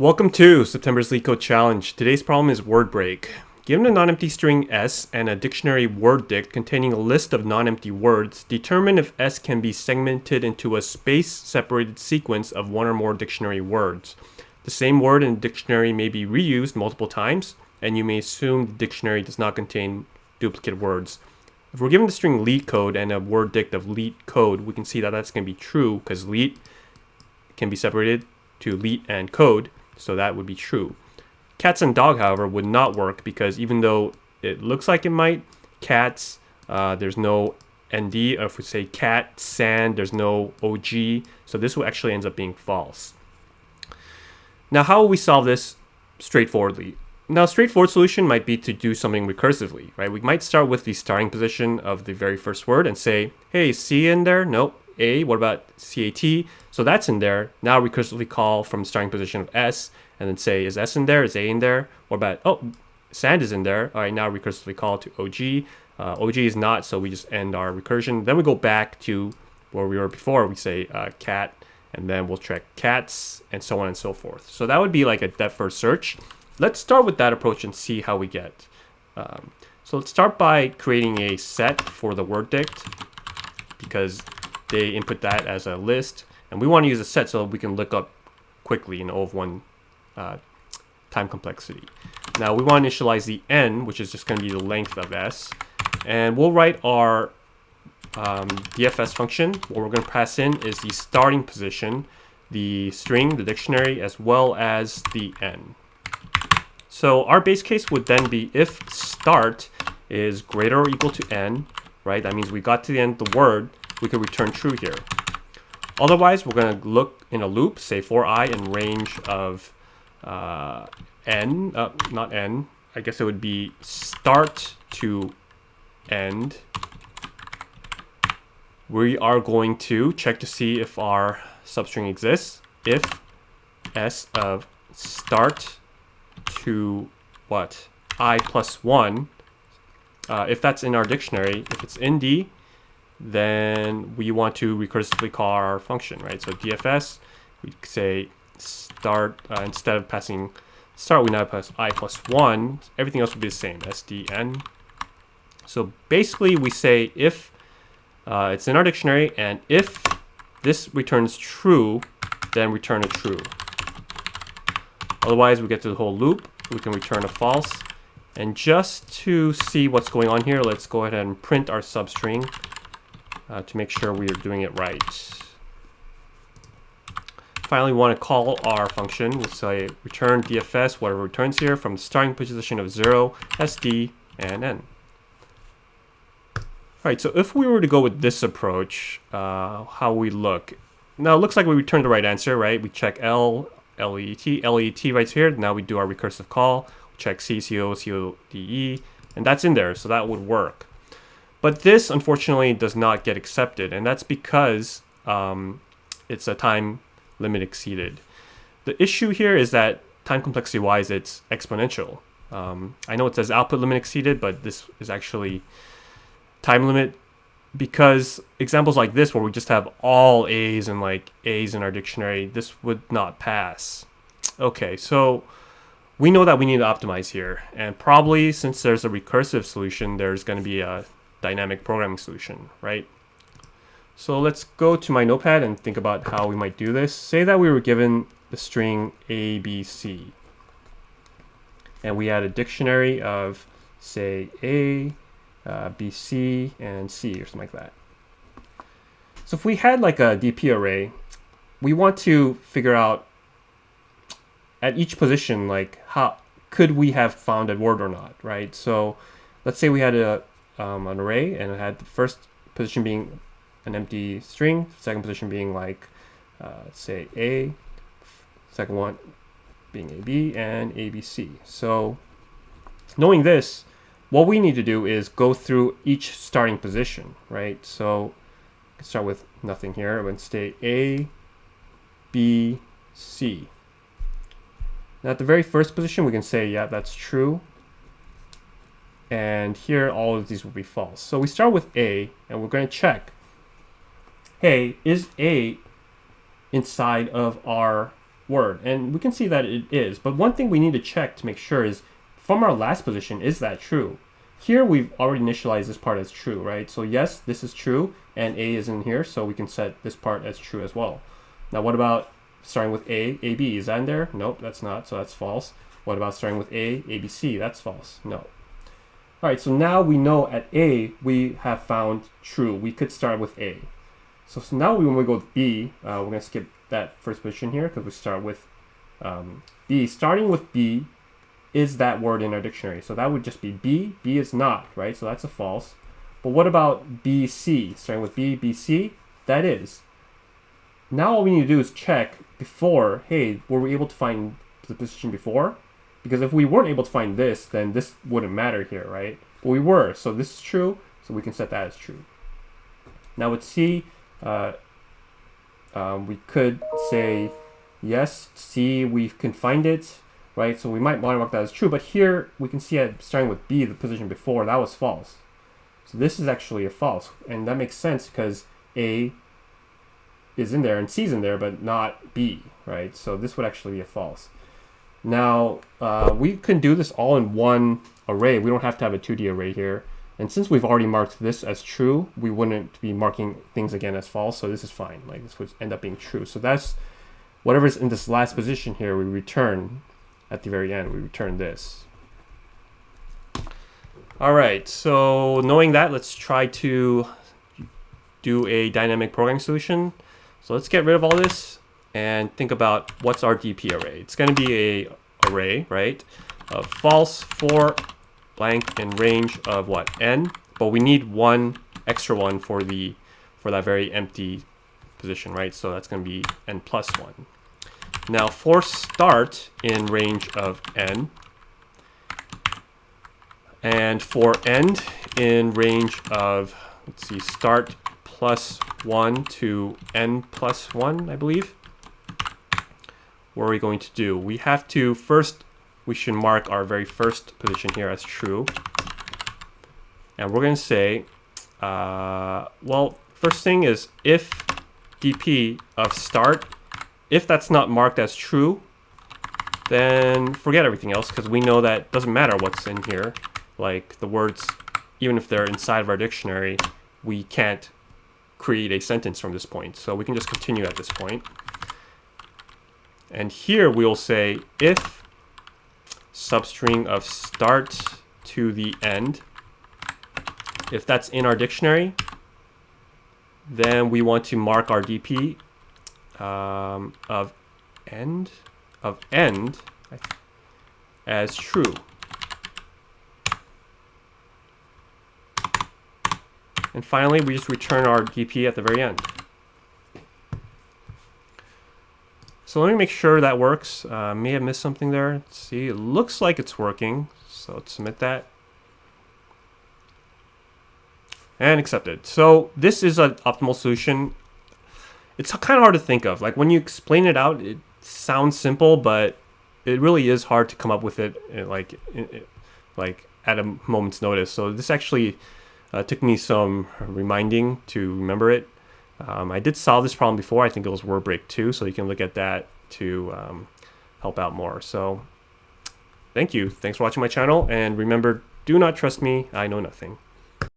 Welcome to September's Leetcode Challenge. Today's problem is word break. Given a non-empty string S and a dictionary word dict containing a list of non-empty words, determine if S can be segmented into a space-separated sequence of one or more dictionary words. The same word in the dictionary may be reused multiple times, and you may assume the dictionary does not contain duplicate words. If we're given the string Leetcode and a word dict of Leetcode, we can see that that's going to be true because Leet can be separated to Leet and code. So that would be true. Cats and dog, however, would not work because even though it looks like it might, cats, there's no ND. Or if we say cat, sand, there's no OG. So this will actually ends up being false. Now, how will we solve this straightforwardly? Now, a straightforward solution might be to do something recursively, right? We might start with the starting position of the very first word and say, hey, C in there? Nope. A, what about CAT? So that's in there. Now recursively call from starting position of S and then say, is S in there? Is A in there? What about, oh, sand is in there. All right, now recursively call to OG. OG is not, so we just end our recursion. Then we go back to where we were before. We say cat, and then we'll check cats, and so on and so forth. So that would be like a depth first search. Let's start with that approach and see how we get. So let's start by creating a set for the word dict because they input that as a list. And we want to use a set so we can look up quickly in O of 1 time complexity. Now we want to initialize the n, which is just going to be the length of S. And we'll write our DFS function. What we're going to pass in is the starting position, the string, the dictionary, as well as the n. So our base case would then be if start is greater or equal to n, right? That means we got to the end of the word, we could return true here. Otherwise, we're going to look in a loop, say for I in range of n, not n, I guess it would be start to end. We are going to check to see if our substring exists. If s of start to what? I plus 1. If that's in our dictionary, if it's in D, then we want to recursively call our function, right? So DFS, we say start, instead of passing start, we now pass I plus 1. Everything else will be the same, SDN. So basically we say if it's in our dictionary, and if this returns true, then return a true. Otherwise, we get to the whole loop. We can return a false. And just to see what's going on here, let's go ahead and print our substring to make sure we are doing it right. Finally, we want to call our function. We'll say return DFS, whatever returns here, from the starting position of 0, SD, and N. All right, so if we were to go with this approach, how we look. Now, it looks like we returned the right answer, right? We check L, LET right here. Now we do our recursive call. Check C, CO, CODE, and that's in there, so that would work. But this, unfortunately, does not get accepted, and that's because it's a time limit exceeded. The issue here is that time complexity-wise, it's exponential. I know it says output limit exceeded, but this is actually time limit because examples like this where we just have all A's and like A's in our dictionary, this would not pass. Okay, so we know that we need to optimize here, and probably since there's a recursive solution, there's going to be a dynamic programming solution, right? So let's go to my notepad and think about how we might do this. Say that we were given the string ABC, and we had a dictionary of, say, A, B, C, and C, or something like that. So if we had like a DP array, we want to figure out at each position, like how could we have found a word or not, right? So let's say we had an array and it had the first position being an empty string, second position being like, say A, second one being AB and ABC. So knowing this, what we need to do is go through each starting position, right? So we can start with nothing here. I'm going to say A, B, C. Now at the very first position, we can say, yeah, that's true. And here, all of these will be false. So we start with A, and we're going to check, hey, is A inside of our word, and we can see that it is. But one thing we need to check to make sure is from our last position, is that true? Here we've already initialized this part as true, right? So yes, this is true, and A is in here, so we can set this part as true as well. Now what about starting with A, AB? Is that in there? Nope, that's not, so that's false. What about starting with A, ABC? That's false. No. All right, so now we know at A, we have found true. We could start with A. So now when we go with B, we're going to skip that first position here because we start with B. Starting with B is that word in our dictionary. So that would just be B. B is not, right? So that's a false. But what about BC? Starting with B, BC, that is. Now all we need to do is check before, hey, were we able to find the position before? Because if we weren't able to find this, then this wouldn't matter here, right? But we were, so this is true, so we can set that as true. Now with C, we could say, yes, C, we can find it, right? So we might want to mark that as true, but here we can see at starting with B, the position before, that was false. So this is actually a false, and that makes sense because A is in there and C is in there, but not B, right? So this would actually be a false. Now, we can do this all in one array. We don't have to have a 2D array here. And since we've already marked this as true, we wouldn't be marking things again as false, so this is fine. Like this would end up being true. So that's whatever's in this last position here, we return at the very end, we return this. All right, so knowing that, let's try to do a dynamic programming solution. So let's get rid of all this and think about what's our DP array. It's going to be a array, right, of false for blank in range of what, n, but we need one extra one for that very empty position, right? So that's going to be n plus 1. Now for start in range of n, and for end in range of, let's see, start plus 1 to n plus 1, I believe. What are we going to do? We have to first, we should mark our very first position here as true. And we're going to say, well, first thing is if dp of start, if that's not marked as true, then forget everything else because we know that it doesn't matter what's in here. Like the words, even if they're inside of our dictionary, we can't create a sentence from this point. So we can just continue at this point. And here we'll say if substring of start to the end, if that's in our dictionary, then we want to mark our DP of end as true. And finally, we just return our DP at the very end. So let me make sure that works. May have missed something there. Let's see, it looks like it's working. So let's submit that. And accepted. So this is an optimal solution. It's kind of hard to think of. Like when you explain it out, it sounds simple, but it really is hard to come up with it like at a moment's notice. So this actually took me some reminding to remember it. I did solve this problem before. I think it was word break 2, so you can look at that to help out more. So thank you. Thanks for watching my channel. And remember, do not trust me. I know nothing.